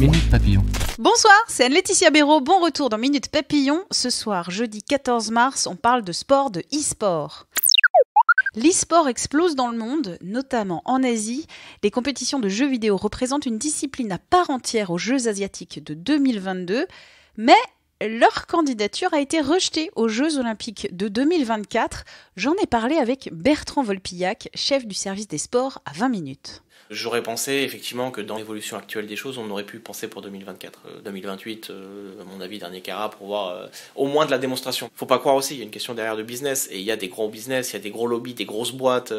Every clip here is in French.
Minute Papillon. Bonsoir, c'est Anne-Laetitia Béraud. Bon retour dans Minute Papillon. Ce soir, jeudi 14 mars, on parle de sport, de e-sport. L'e-sport explose dans le monde, notamment en Asie. Les compétitions de jeux vidéo représentent une discipline à part entière aux Jeux asiatiques de 2022, mais leur candidature a été rejetée aux Jeux olympiques de 2024. J'en ai parlé avec Bertrand Volpillac, chef du service des sports à 20 minutes. J'aurais pensé effectivement que dans l'évolution actuelle des choses, on aurait pu penser pour 2024. 2028, à mon avis, dernier carat pour voir au moins de la démonstration. Faut pas croire aussi, il y a une question derrière de business, et il y a des gros business, il y a des gros lobbies, des grosses boîtes,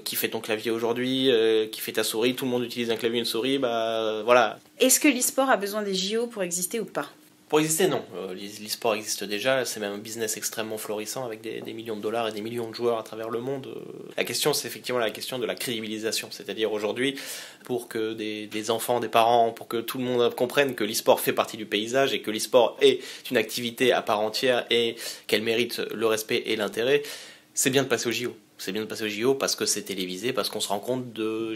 qui fait ton clavier aujourd'hui, qui fait ta souris, tout le monde utilise un clavier et une souris, voilà. Est-ce que l'e-sport a besoin des JO pour exister ou pas ? Pour exister, non. L'e-sport existe déjà, c'est même un business extrêmement florissant avec des millions de dollars et des millions de joueurs à travers le monde. La question, c'est effectivement la question de la crédibilisation. C'est-à-dire aujourd'hui, pour que des enfants, des parents, pour que tout le monde comprenne que l'e-sport fait partie du paysage et que l'e-sport est une activité à part entière et qu'elle mérite le respect et l'intérêt, c'est bien de passer au JO. C'est bien de passer au JO parce que c'est télévisé, parce qu'on se rend compte de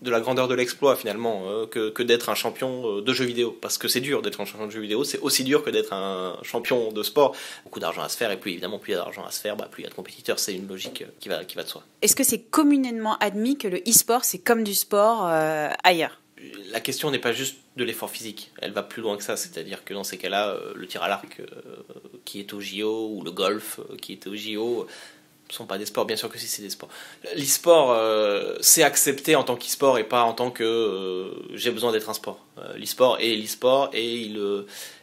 la grandeur de l'exploit finalement, que d'être un champion de jeux vidéo. Parce que c'est dur d'être un champion de jeux vidéo, c'est aussi dur que d'être un champion de sport. Beaucoup d'argent à se faire, et plus évidemment, plus il y a d'argent à se faire, plus il y a de compétiteurs, c'est une logique qui va de soi. Est-ce que c'est communément admis que le e-sport, c'est comme du sport ailleurs ? La question n'est pas juste de l'effort physique, elle va plus loin que ça, c'est-à-dire que dans ces cas-là, le tir à l'arc qui est au JO, ou le golf qui est au JO, ne sont pas des sports, bien sûr que si, c'est des sports. L'e-sport, c'est accepté en tant qu'e-sport et pas en tant que j'ai besoin d'être un sport. L'e-sport est l'e-sport et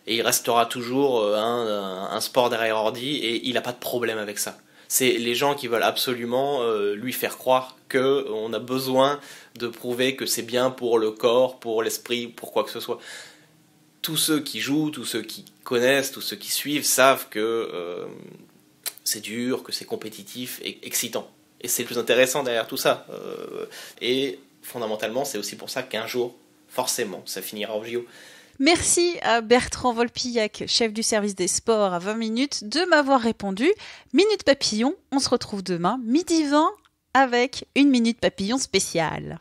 il restera toujours un sport derrière ordi et il n'a pas de problème avec ça. C'est les gens qui veulent absolument lui faire croire qu'on a besoin de prouver que c'est bien pour le corps, pour l'esprit, pour quoi que ce soit. Tous ceux qui jouent, tous ceux qui connaissent, tous ceux qui suivent savent que c'est dur, que c'est compétitif et excitant. Et c'est le plus intéressant derrière tout ça. Et fondamentalement, c'est aussi pour ça qu'un jour, forcément, ça finira au JO. Merci à Bertrand Volpillac, chef du service des sports à 20 minutes, de m'avoir répondu. Minute Papillon, on se retrouve demain, midi 20, avec une Minute Papillon spéciale.